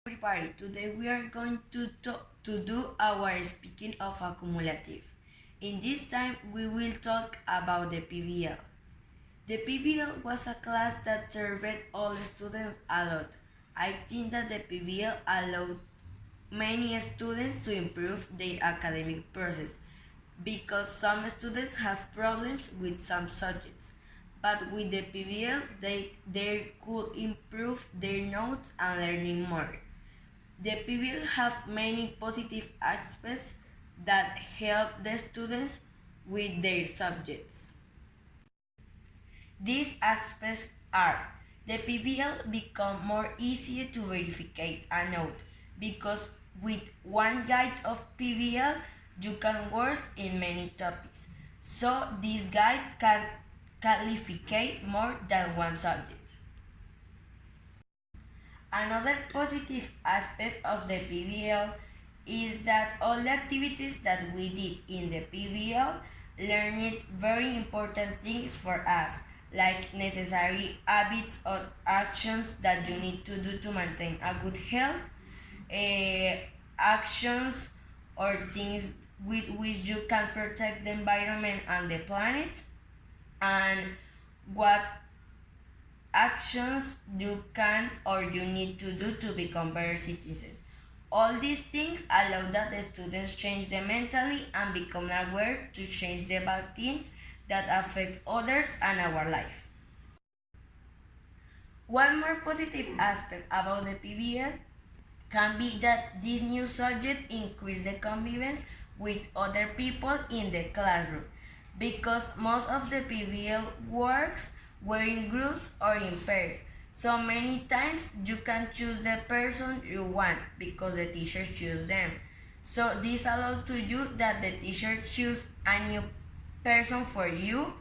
Everybody, today we are going to do our speaking of accumulative. In this time, we will talk about the PBL. The PBL was a class that served all students a lot. I think that the PBL allowed many students to improve their academic process because some students have problems with some subjects. But with the PBL, they could improve their notes and learning more. The PBL have many positive aspects that help the students with their subjects. These aspects are: the PBL become more easier to verify a note because with one guide of PBL you can work in many topics. So this guide can qualify more than one subject. Another positive aspect of the PBL is that all the activities that we did in the PBL learned very important things for us, like necessary habits or actions that you need to do to maintain a good health, actions or things with which you can protect the environment and the planet, and what actions you can or you need to do to become better citizens. All these things allow that the students change them mentally and become aware to change the bad things that affect others and our life. One more positive aspect about the PBL can be that this new subject increases the convivence with other people in the classroom, because most of the PBL works were in groups or in pairs. So many times you can choose the person you want because the teacher chooses them. So this allows to you that the teacher choose a new person for you,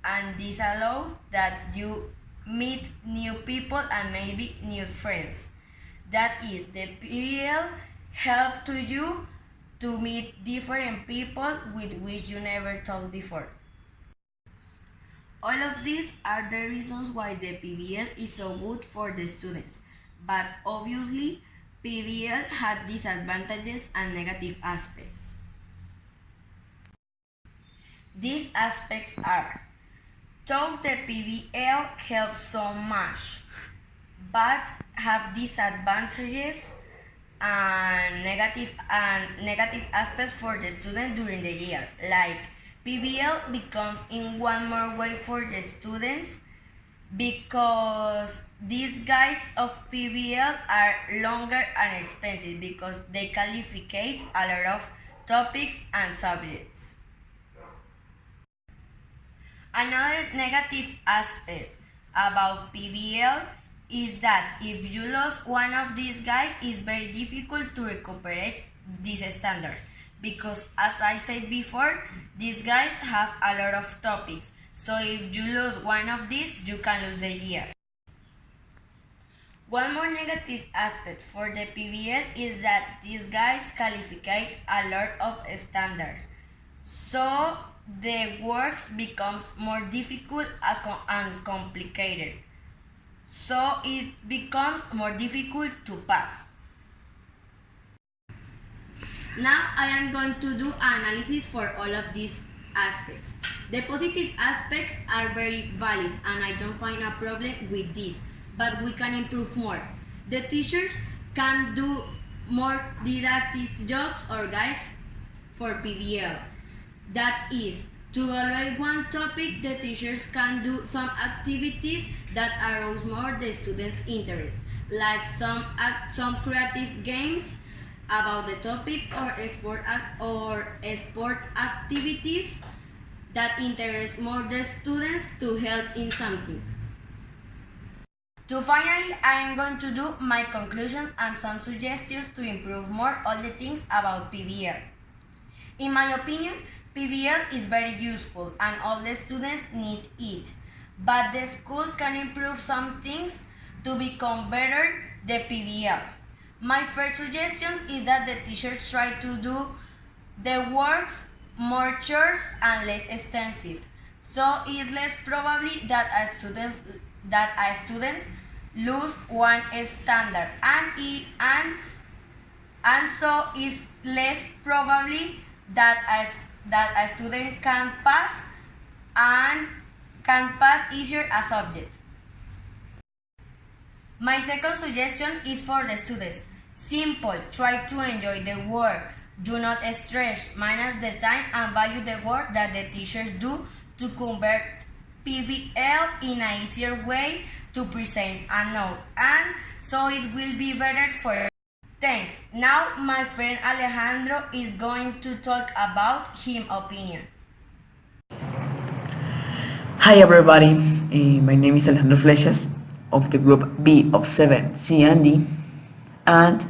and this allows that you meet new people and maybe new friends. That is, the PBL help to you to meet different people with which you never talked before. All of these are the reasons why the PBL is so good for the students, but obviously PBL had disadvantages and negative aspects. These aspects are: though the PBL helps so much, but have disadvantages and negative aspects for the student during the year, like PBL becomes in one more way for the students because these guides of PBL are longer and expensive because they qualify a lot of topics and subjects. Another negative aspect about PBL is that if you lost one of these guides, it's very difficult to recuperate these standards because, as I said before, these guides have a lot of topics. So if you lose one of these, you can lose the year. One more negative aspect for the PBL is that these guides qualify a lot of standards. So the works becomes more difficult and complicated. So it becomes more difficult to pass. Now I am going to do analysis for all of these aspects. The positive aspects are very valid and I don't find a problem with this, but we can improve more. The teachers can do more didactic jobs or guides for PBL. That is, to evaluate one topic, the teachers can do some activities that arouse more the students' interest, like some creative games about the topic or sport activities that interest more the students to help in something. Finally, I am going to do my conclusion and some suggestions to improve more all the things about PBL. In my opinion, PBL is very useful and all the students need it, but the school can improve some things to become better the PBL. My first suggestion is that the teachers try to do the works more short and less extensive, so it's less probably that a student lose one standard, and so it's less probably that a student can pass easier a subject. My second suggestion is for the students. Simple, try to enjoy the work. Do not stress, manage the time and value the work that the teachers do to convert PBL in an easier way to present a note, and so it will be better for you. Thanks. Now my friend Alejandro is going to talk about his opinion. Hi everybody, my name is Alejandro Flechas of the group B of 7C and D, and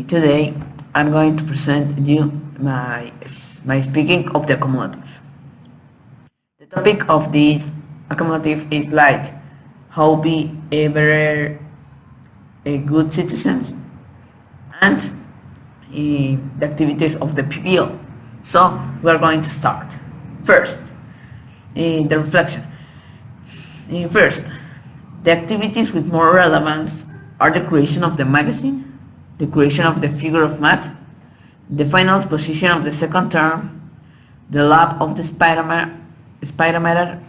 today I'm going to present you my speaking of the accumulative. The topic of this accumulative is like how be a good citizens and the activities of the PBL. So we are going to start. First, the reflection. First, the activities with more relevance are the creation of the magazine, the creation of the figure of math, the final exposition of the second term, the lab of the spirometer,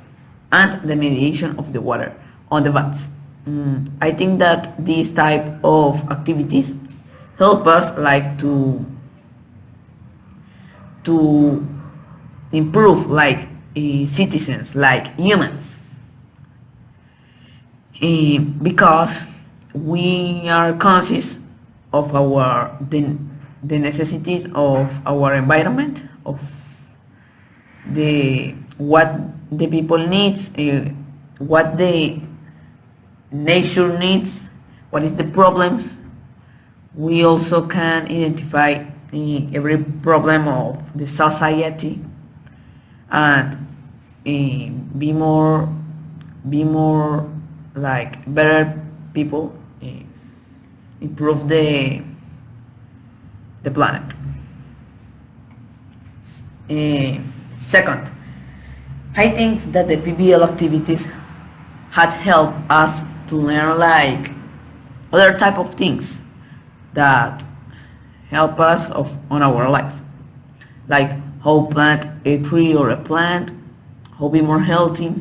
and the mediation of the water on the vats. I think that these type of activities help us like to improve like citizens, like humans, because we are conscious of the necessities of our environment, of what the people needs, what the nature needs, what is the problems. We also can identify every problem of the society and be more like better people, improve the planet. Second, I think that the PBL activities had helped us to learn like other type of things that help us on our life, like how plant a tree or a plant, how be more healthy,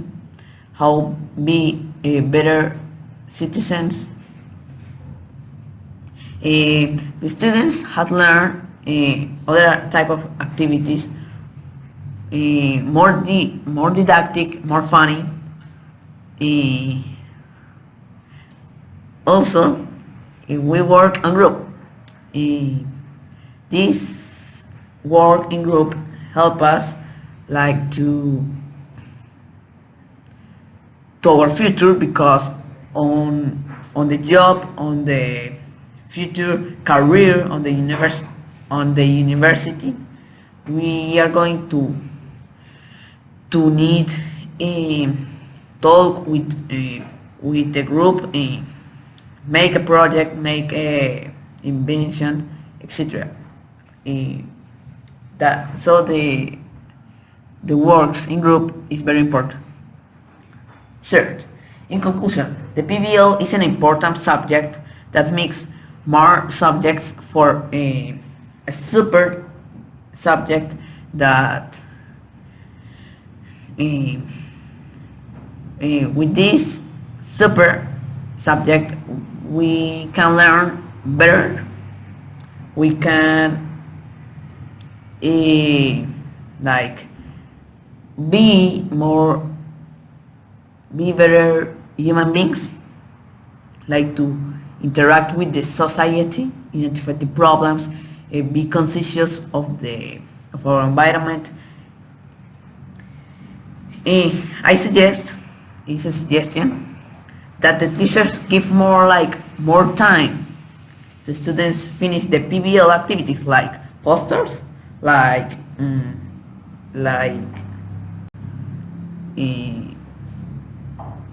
how be better citizens. The students had learned other type of activities, more didactic, more funny. Also, we work in group. This work in group help us like to our future, because on the job, on the future career, on the university, we are going to need talk with the group, make a project, make a invention, etc. So the works in group is very important. Third, in conclusion, the PBL is an important subject that makes more subjects for a super subject that with this super subject we can learn better, we can like be better human beings, like to interact with the society, identify the problems, be conscious of our environment. I suggest, it's a suggestion, that the teachers give more time. The students finish the PBL activities like posters, like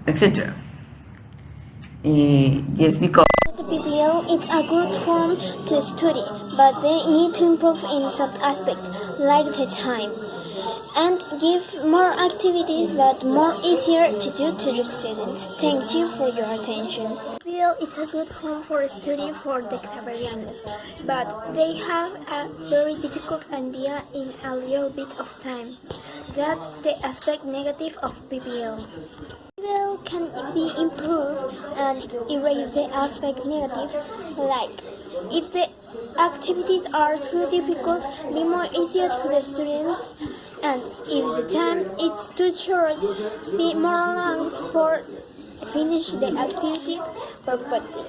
etc. Yes, because The PBL is a good form to study, but they need to improve in some aspects, like the time, and give more activities but more easier to do to the students. Thank you for your attention. Feel it's a good form for study for the Claverianos, but they have a very difficult idea in a little bit of time. That's the aspect negative of PBL. PBL can be improved and erase the aspect negative, like if the activities are too difficult, be more easier to the students, and if the time is too short, be more long for finish the activities perfectly.